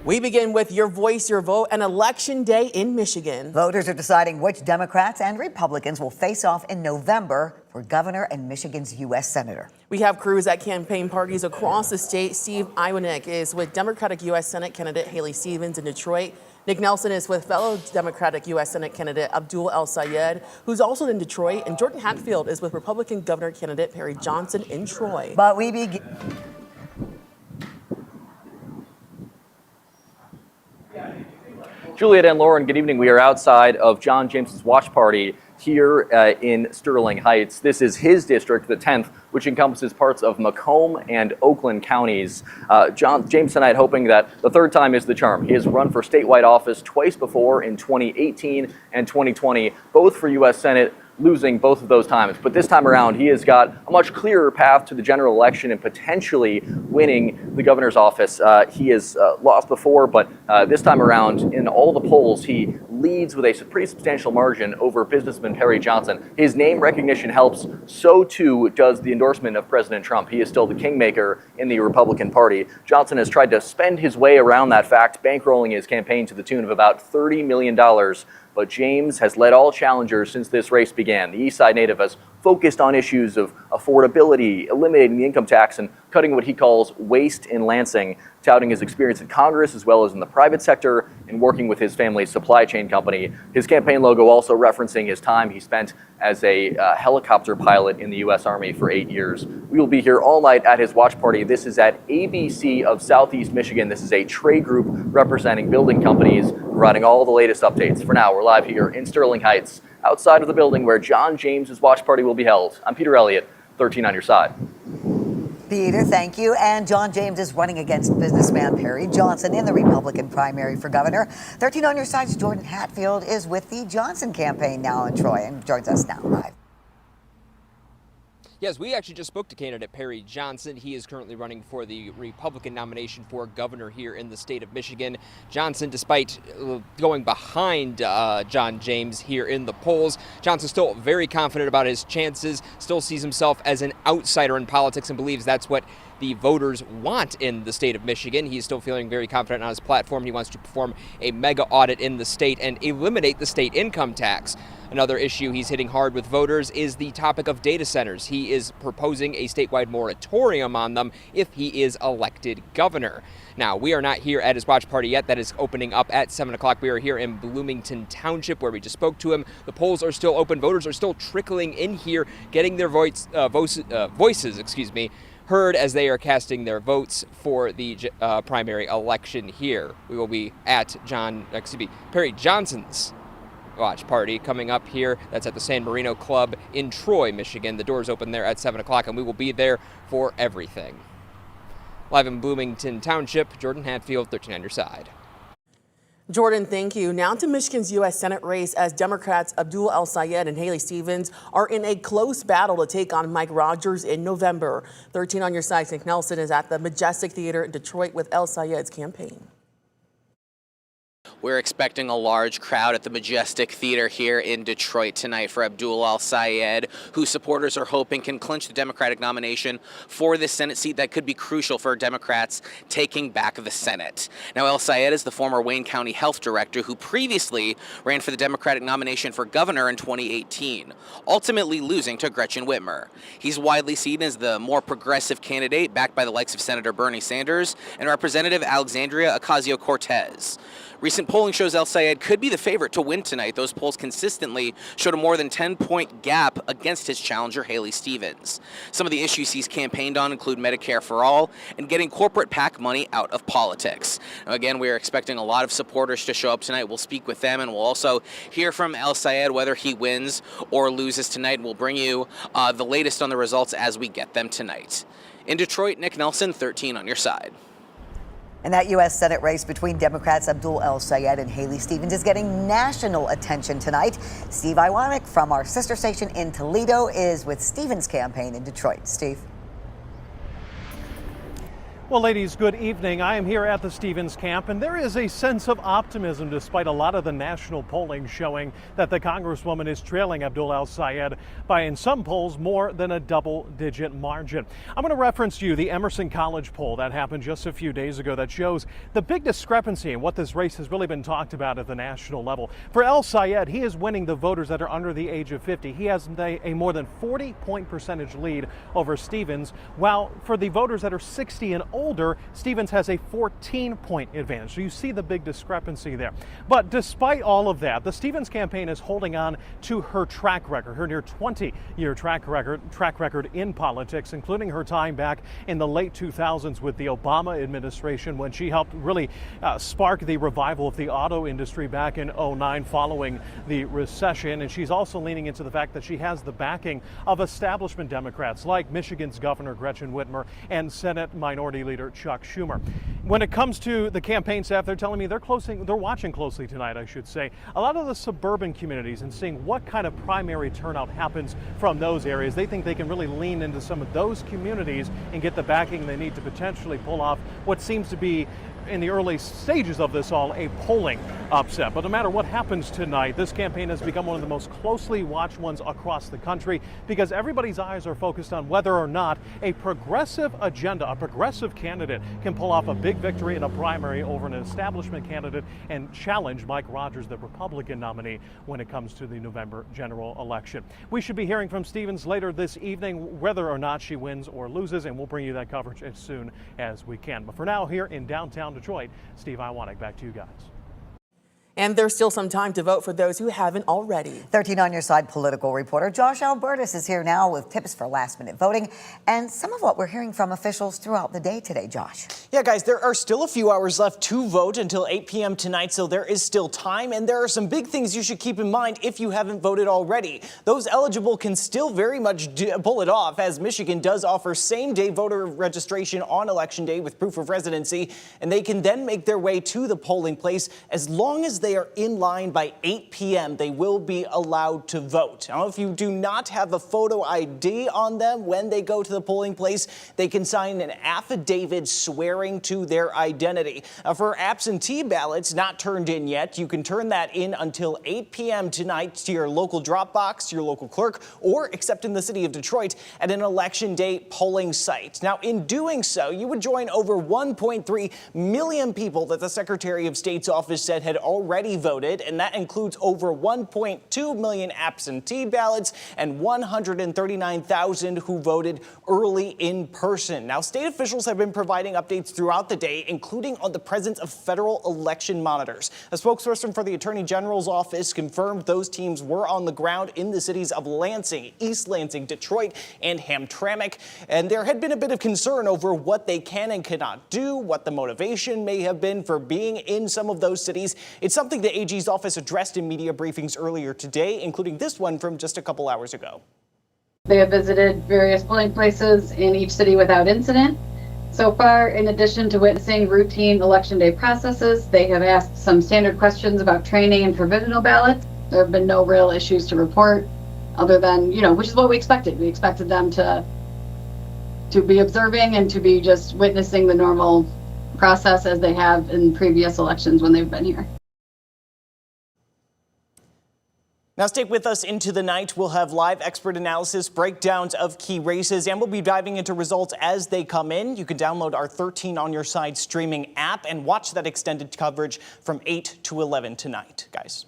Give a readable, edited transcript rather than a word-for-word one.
We begin with Your Voice, Your Vote, an election day in Michigan. Voters are deciding which Democrats and Republicans will face off in November for governor and Michigan's U.S. Senator. We have crews at campaign parties across the state. Steve Iwanek is with Democratic U.S. Senate candidate Haley Stevens in Detroit. Nick Nelson is with fellow Democratic U.S. Senate candidate Abdul El-Sayed, who's also in Detroit. And Jordan Hatfield is with Republican governor candidate Perry Johnson in Troy. But we begin... Juliet and Lauren, good evening. We are outside of John James's watch party here in Sterling Heights. This is his district, the 10th, which encompasses parts of Macomb and Oakland counties. John James tonight hoping that the third time is the charm. He has run for statewide office twice before in 2018 and 2020, both for U.S. Senate, losing both of those times. But this time around, he has got a much clearer path to the general election and potentially winning the governor's office. He has lost before, but this time around, in all the polls, he leads with a pretty substantial margin over businessman Perry Johnson. His name recognition helps. So too does the endorsement of President Trump. He is still the kingmaker in the Republican Party. Johnson has tried to spend his way around that fact, bankrolling his campaign to the tune of about $30 million. But James has led all challengers since this race began. The East Side native has focused on issues of affordability, eliminating the income tax, and cutting what he calls waste in Lansing, touting his experience in Congress as well as in the private sector and working with his family's supply chain company. His campaign logo also referencing his time he spent as a helicopter pilot in the U.S. Army for 8 years. We will be here all night at his watch party. This is at ABC of Southeast Michigan. This is a trade group representing building companies, providing all the latest updates. For now, we're live here in Sterling Heights, outside of the building where John James's watch party will be held. I'm Peter Elliott, 13 on your side. Peter, thank you. And John James is running against businessman Perry Johnson in the Republican primary for governor. 13 on your side's Jordan Hatfield is with the Johnson campaign now in Troy and joins us now live. Yes, we actually just spoke to candidate Perry Johnson. He is currently running for the Republican nomination for governor here in the state of Michigan. Johnson, despite going behind John James here in the polls, Johnson's still very confident about his chances, still sees himself as an outsider in politics and believes that's what the voters want in the state of Michigan. He's still feeling very confident on his platform. He wants to perform a mega audit in the state and eliminate the state income tax. Another issue he's hitting hard with voters is the topic of data centers. He is proposing a statewide moratorium on them if he is elected governor. Now, we are not here at his watch party yet. That is opening up at 7 o'clock. We are here in Bloomington Township where we just spoke to him. The polls are still open. Voters are still trickling in here, getting their voices heard as they are casting their votes for the primary election here. We will be at Perry Johnson's watch party coming up here. That's at the San Marino Club in Troy, Michigan. The doors open there at 7 o'clock, and we will be there for everything. Live in Bloomington Township, Jordan Hatfield, 13 on your side. Jordan, thank you. Now to Michigan's U.S. Senate race as Democrats Abdul El-Sayed and Haley Stevens are in a close battle to take on Mike Rogers in November. 13 on your side, Nick Nelson is at the Majestic Theater in Detroit with El-Sayed's campaign. We're expecting a large crowd at the Majestic Theater here in Detroit tonight for Abdul El-Sayed, whose supporters are hoping can clinch the Democratic nomination for this Senate seat that could be crucial for Democrats taking back the Senate. Now, El-Sayed is the former Wayne County Health Director who previously ran for the Democratic nomination for governor in 2018, ultimately losing to Gretchen Whitmer. He's widely seen as the more progressive candidate, backed by the likes of Senator Bernie Sanders and Representative Alexandria Ocasio-Cortez. Recent polling shows El-Sayed could be the favorite to win tonight. Those polls consistently showed a more than 10-point gap against his challenger, Haley Stevens. Some of the issues he's campaigned on include Medicare for all and getting corporate PAC money out of politics. Now, again, we are expecting a lot of supporters to show up tonight. We'll speak with them, and we'll also hear from El-Sayed whether he wins or loses tonight. We'll bring you the latest on the results as we get them tonight. In Detroit, Nick Nelson, 13 on your side. And that U.S. Senate race between Democrats Abdul El-Sayed and Haley Stevens is getting national attention tonight. Steve Iwanek from our sister station in Toledo is with Stevens' campaign in Detroit. Steve. Well, ladies, good evening. I am here at the Stevens camp, and there is a sense of optimism despite a lot of the national polling showing that the Congresswoman is trailing Abdul El-Sayed by, in some polls, more than a double-digit margin. I'm going to reference you the Emerson College poll that happened just a few days ago that shows the big discrepancy in what this race has really been talked about at the national level. For El-Sayed, he is winning the voters that are under the age of 50. He has a more than 40-point percentage lead over Stevens, while for the voters that are 60 and older, Stevens has a 14-point advantage. So you see the big discrepancy there. But despite all of that, the Stevens campaign is holding on to her track record, her near 20-year track record in politics, including her time back in the late 2000s with the Obama administration when she helped really spark the revival of the auto industry back in 2009 following the recession. And she's also leaning into the fact that she has the backing of establishment Democrats like Michigan's Governor Gretchen Whitmer and Senate Minority Leader Chuck Schumer. When it comes to the campaign staff, they're telling me they're watching closely tonight, I should say, a lot of the suburban communities and seeing what kind of primary turnout happens from those areas. They think they can really lean into some of those communities and get the backing they need to potentially pull off what seems to be, in the early stages of this all, a polling upset. But no matter what happens tonight, this campaign has become one of the most closely watched ones across the country because everybody's eyes are focused on whether or not a progressive agenda, a progressive candidate can pull off a big victory in a primary over an establishment candidate and challenge Mike Rogers, the Republican nominee, when it comes to the November general election. We should be hearing from Stevens later this evening whether or not she wins or loses, and we'll bring you that coverage as soon as we can. But for now, here in downtown Detroit, Steve Iwanek, back to you guys. And there's still some time to vote for those who haven't already. 13 on your side political reporter Josh Albertus is here now with tips for last-minute voting and some of what we're hearing from officials throughout the day today, Josh. Yeah, guys, there are still a few hours left to vote until 8 p.m. tonight, so there is still time, and there are some big things you should keep in mind if you haven't voted already. Those eligible can still very much pull it off, as Michigan does offer same-day voter registration on Election Day with proof of residency, and they can then make their way to the polling place as long as they are in line by 8 p.m. They will be allowed to vote. Now, if you do not have a photo ID on them when they go to the polling place, they can sign an affidavit swearing to their identity. For absentee ballots not turned in yet, you can turn that in until 8 p.m. tonight to your local drop box, your local clerk, or except in the city of Detroit at an Election Day polling site. Now, in doing so, you would join over 1.3 million people that the Secretary of State's office said had already voted, and that includes over 1.2 million absentee ballots and 139,000 who voted early in person. Now, state officials have been providing updates throughout the day, including on the presence of federal election monitors. A spokesperson for the Attorney General's office confirmed those teams were on the ground in the cities of Lansing, East Lansing, Detroit, and Hamtramck, and there had been a bit of concern over what they can and cannot do, what the motivation may have been for being in some of those cities. It's something the AG's office addressed in media briefings earlier today, including this one from just a couple hours ago. They have visited various polling places in each city without incident. So far, in addition to witnessing routine Election Day processes, they have asked some standard questions about training and provisional ballots. There have been no real issues to report other than, which is what we expected. We expected them to be observing and to be just witnessing the normal process as they have in previous elections when they've been here. Now stick with us into the night. We'll have live expert analysis, breakdowns of key races, and we'll be diving into results as they come in. You can download our 13 on your side streaming app and watch that extended coverage from 8 to 11 tonight, guys.